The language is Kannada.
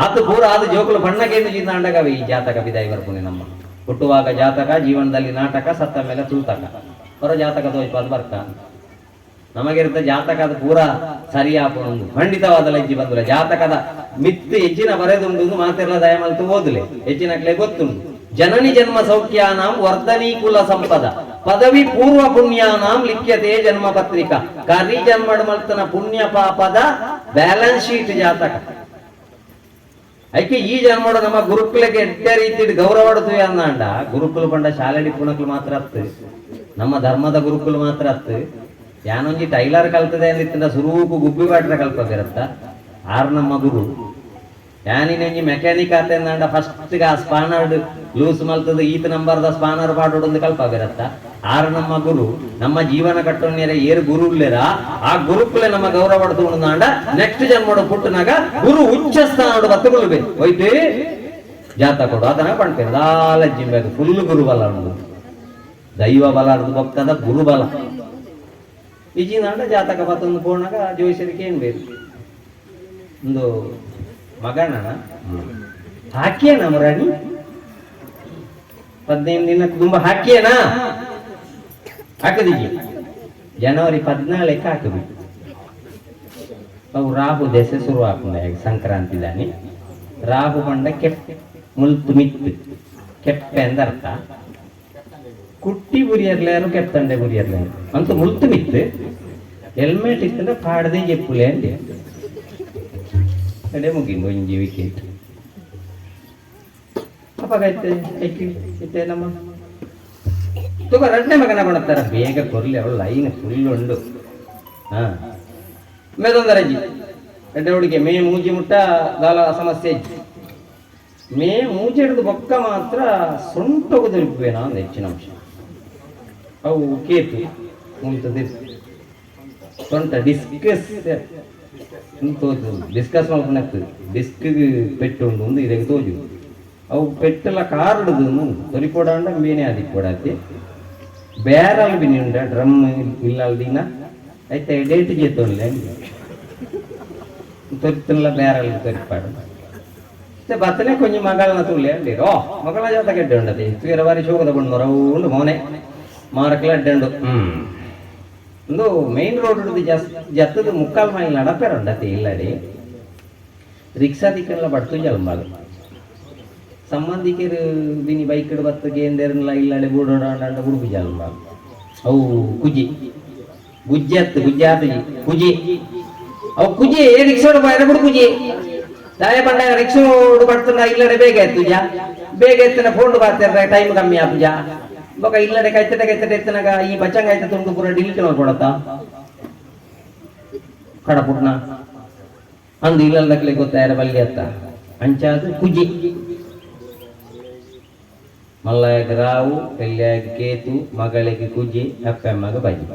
ಅದು ಪೂರ ಅದು ಜೋಕುಲು ಬಣ್ಣಗೇನು ಜಿಂದಾಂಡಗವೆ ಈ ಜಾತಕ ಬಿದಾಯಿ ಬರ್ಪುನೆ ನಮ್ಮ ಹುಟ್ಟುವಾಗ ಜಾತಕ, ಜೀವನದಲ್ಲಿ ನಾಟಕ, ಸತ್ತ ಮೇಲೆ ತೂತಕ. ಹೊರ ಜಾತಕ ತೋಯ್ಪಾದ ಬರ್ಕ ನಮಗಿರುತ್ತೆ ಜಾತಕ ಅದು ಪೂರ ಸರಿಯಾಪುಣೊಂದು ಖಂಡಿತವಾದ ಲಜ್ಜಿ ಬಂದ್ರೆ ಜಾತಕದ ಮಿತ್ತು ಹೆಚ್ಚಿನ ಬರೆದುಂಡು ಮಾತೆಲ್ಲ ದಯಮಲ್ತು ಓದಲೆ ಹೆಚ್ಚಿನಕ್ಲೆ ಗೊತ್ತುಂಟು. ಜನನಿ ಜನ್ಮ ಸೌಖ್ಯಾನಾಂ ವರ್ಧನೀಕುಲ ಸಂಪದ ಪದವಿ ಪೂರ್ವ ಪುಣ್ಯಾನಾಂ ಲಿಖ್ಯತೆ ಜನ್ಮ ಪತ್ರಿಕಾ ಕರಿ ಜನ್ಮಡ ಮಲ್ತನ ಪುಣ್ಯ ಪಾಪದ ಬ್ಯಾಲೆನ್ಸ್ ಶೀಟ್ ಜಾತಕ. ಐಕೆ ಈ ಜನ್ಮಡ ನಮ್ಮ ಗುರುಕುಲಕ್ಕೆ ಎಡ್ಡೆ ರೀತಿ ಗೌರವಡ್ತೀವಿ ಅಂದಾಂಡ ಗುರುಕುಲ ಪಂಡ ಶಾಲೆಡಿ ಪುಣಕ್ಲು ಮಾತ್ರ ಅತ್ತು, ನಮ್ಮ ಧರ್ಮದ ಗುರುಕುಲು ಮಾತ್ರ ಅತ್ತು. ಯಾನೊಂಜಿ ಟೈಲರ್ ಕಲ್ತದೆ ಅಂದಿತ್ತಿಂದ ಸುರೂಪು ಗುಬ್ಬಿ ಬಾಟ್ರ ಕಲ್ಪದಿರತ್ತ ಆರ್ ನಮ್ಮ ಗುರು. ಯಾನಿನೊಂಜಿ ಮೆಕ್ಯಾನಿಕ್ ಆತೆ ಅಂದಾಂಡ ಫಸ್ಟ್ ಆ ಸ್ಪಾನರ್ ಲೂಸ್ ಮಲ್ತದ ಈತ ನಂಬರ್ದ ಸ್ಪಾನರ್ ಪಾಡೋಡೊಂದು ಕಲ್ಪದಿರತ್ತ ಆರ್ ನಮ್ಮ ಗುರು. ನಮ್ಮ ಜೀವನ ಕಟ್ಟೋನ್ಯರ ಏರು ಗುರು ಇಲ್ಲೇರ ಆ ಗುರುಕುಲೆ ನಮ್ಮ ಗೌರವ ಪಡ್ತುಂಡ ನೆಕ್ಸ್ಟ್ ಜನ್ಮೋಡ ಪುಟ್ಟನಾಗ ಗುರು ಉಚ್ಚ ಸ್ಥಾನ ಬತ್ತುಕೊಳ್ಬೇಕು ಹೋಯ್ತು ಜಾತ ಕೊಡು ಅದನ್ನ ಪಡ್ತೇವೆ ದಾಲಜ್ಜಿಂಬೇಕು ಫುಲ್ ಗುರುಬಲ ಅನ್ನೋದು ದೈವ ಬಲ ಅರ್ದು ಭಕ್ತದ ಗುರುಬಲ ಈಜಿನಾಂಡ ಜಾತಕ ಬತ್ತೊಂದು ಪೋಣಾಗ ಜೋಯಿಸರಿಗೆ ಏನ್ ಬೇಕು ಒಂದು ಮಗನ ಹಾಕಿಯೇನ ಮರಾಣಿ 15 ದಿನಕ್ಕೆ ತುಂಬ ಹಾಕಿಯೇನಾ ಹಾಕದಿಜಿ ಜನವರಿ 14ಕ್ಕೆ ಹಾಕಬೇಕು. ಅವು ರಾಹು ದೆಸೆ ಶುರು ಹಾಕೊಂಡ ಸಂಕ್ರಾಂತಿ ದಾನಿ ರಾಹು ಬಂಡ ಕೆಪ್ಪೆ ಮುಲ್ತು ಮಿತ್ತು ಕೆಪ್ಪೆ ಅಂದರ್ಥ ಕುಟ್ಟಿ ಬುರಿಯರ್ಲಾರು ಕೆಪ್ಪಂಡೆ ಬುರಿಯರ್ಲಾರು ಅಂತ ಮುಲ್ತು ಮಿತ್ತು ಹೆಲ್ಮೆಟ್ ಇತ್ತಂದ್ರೆ ಪಾಡದೆ ಜೆಪ್ಪುಲೆ ಅಂದೆ ಕಡೆ ಮುಗಿಂದು ಒಂಜಿ ವಿಕೆಟ್ ಅಪ್ಪಾಗೈತೆ ನಮ್ಮ ತುಗ 2ನೇ ಮಗನ ಬಣತ್ತಾರ ಬೇಗ ಕೊರ್ಲಿ ಅವಳು ಲೈನ್ ಫುಲ್ ಉಂಡು. ಹಾ ಮೇದೊಂದರಜ್ಜಿ 2 ಹುಡುಗಿ ಮೇ ಮೂಜಿ ಮುಟ್ಟ ದಾಲ ಸಮಸ್ಯೆ ಇಜ್ಜಿ ಮೇ ಮೂಜಿ ಹಿಡಿದು ಬೊಕ್ಕ ಮಾತ್ರ ಸೊಂಟೋಗು ತಲುಪುವೇನಾ ಒಂದು ಹೆಚ್ಚಿನ ಅಂಶ. ಅವು ಕೇತು ಮುಂತದೆ ಸೊಂಟ ಡಿಸ್ಕಸ್ ತೋಜು ಡಿಸ್ಕಸ್ ಮಾಡ್ಕೊಂಡಾಗ್ತದೆ ಡಿಸ್ಕ್ ಪೆಟ್ಟು ಉಂಡು ಒಂದು ಇದಕ್ಕೆ ತೋಜು ಅವು ಪೆಟ್ಟೆಲ್ಲ ಕಾರಡುದು ತೊಲಿಕೊಡಾಂಡ ಮೇನೆ ಅದಕ್ಕೆ ಕೊಡತ್ತೆ ಬೇರಲ್ ಬಿನಿ ಉಂಡ ಡ್ರಮ್ ಇಲ್ಲಲ್ ದಿನ ಆಯ್ತಾ ಡೇಟ್ ಜೇತೋನ್ಲೆ ತೊರಿತಲ್ಲ ಬೇರಲ್ ತೊರಿಪಾಡು ಬತ್ತನೆ ಕೊಂಚ ಮಗಳನ್ನ ತುಳ್ಳಿ ಅಂಡಿ ಓ ಮಗಳ ಜಾತ ಕೆಡ್ಡೆ ಉಂಡತಿ ತೀರ ಬಾರಿ ಶೋಕದ ಬಂದು ರೌಂಡು ಮೋನೆ ಮಾರಕ್ಲ ಅಡ್ಡಂಡು ಒಂದು ಮೈನ್ ರೋಡ್ ಜತ್ತದ ಮುಕ್ಕಾಲ್ ಮೈಲ್ ನಡಪೇರ ಉಂಡತಿ ಇಲ್ಲಡಿ ರಿಕ್ಷಾ ದಿಕ್ಕೆಲ್ಲ ಬಡ್ತು ಜಲ್ಮಾಲು ಸಂಬಂಧಿಕರು ದಿನಿ ಬೈಕ್ ಬತ್ತು ಗೇಂದೇರಲ್ಲ ಇಲ್ಲಡೆ ಬೂಡೋಡ ಹುಡುಗು ಜಲ್ಮಾಲು ಅವು ಕುಜಿ ಗುಜ್ಜತ್ತು ಗುಜ್ಜಾತಿ ಕುಜಿ ಅವು ಕುಜಿ ರಿಕ್ಷೋಡು ಬುಡು ಕುಜಿ ದಾಯ ಬಂಡ ರಿಕ್ಷೋಡು ಬಡ್ತಂಡ ಇಲ್ಲಡೆ ಬೇಗ ಎತ್ತುಜ ಬೇಗ ಎತ್ತನ ಫೋನ್ ಬಾರ್ತಿರ ಟೈಮ್ ಕಮ್ಮಿ ಆಪುಜ ಬೊಕ ಇಲ್ಲಡೆ ಕೈತಟೆ ಎತ್ತನಾಗ ಈ ಬಚ್ಚಂಗ ಆಯ್ತ ತುಂಡು ಪೂರ ಡಿಲೀಟ್ ಮಾಡ್ಕೊಡತ್ತ ಕಡಪುಟ್ನ ಅಂದು ಇಲ್ಲದಕ್ಲೆ ಗೊತ್ತಾಯರ ಬಲ್ಲಿ ಅತ್ತ ಅಂಚಾದ ಕುಜಿ ಮಲ್ಲಯ್ಯಗೆ ರಾವು, ಕಲ್ಯಾಗಿ ಕೇತು, ಮಗಳಿಗೆ ಕುಜಿ, ಅಪ್ಪಮ್ಮಗ ಬಜಿ.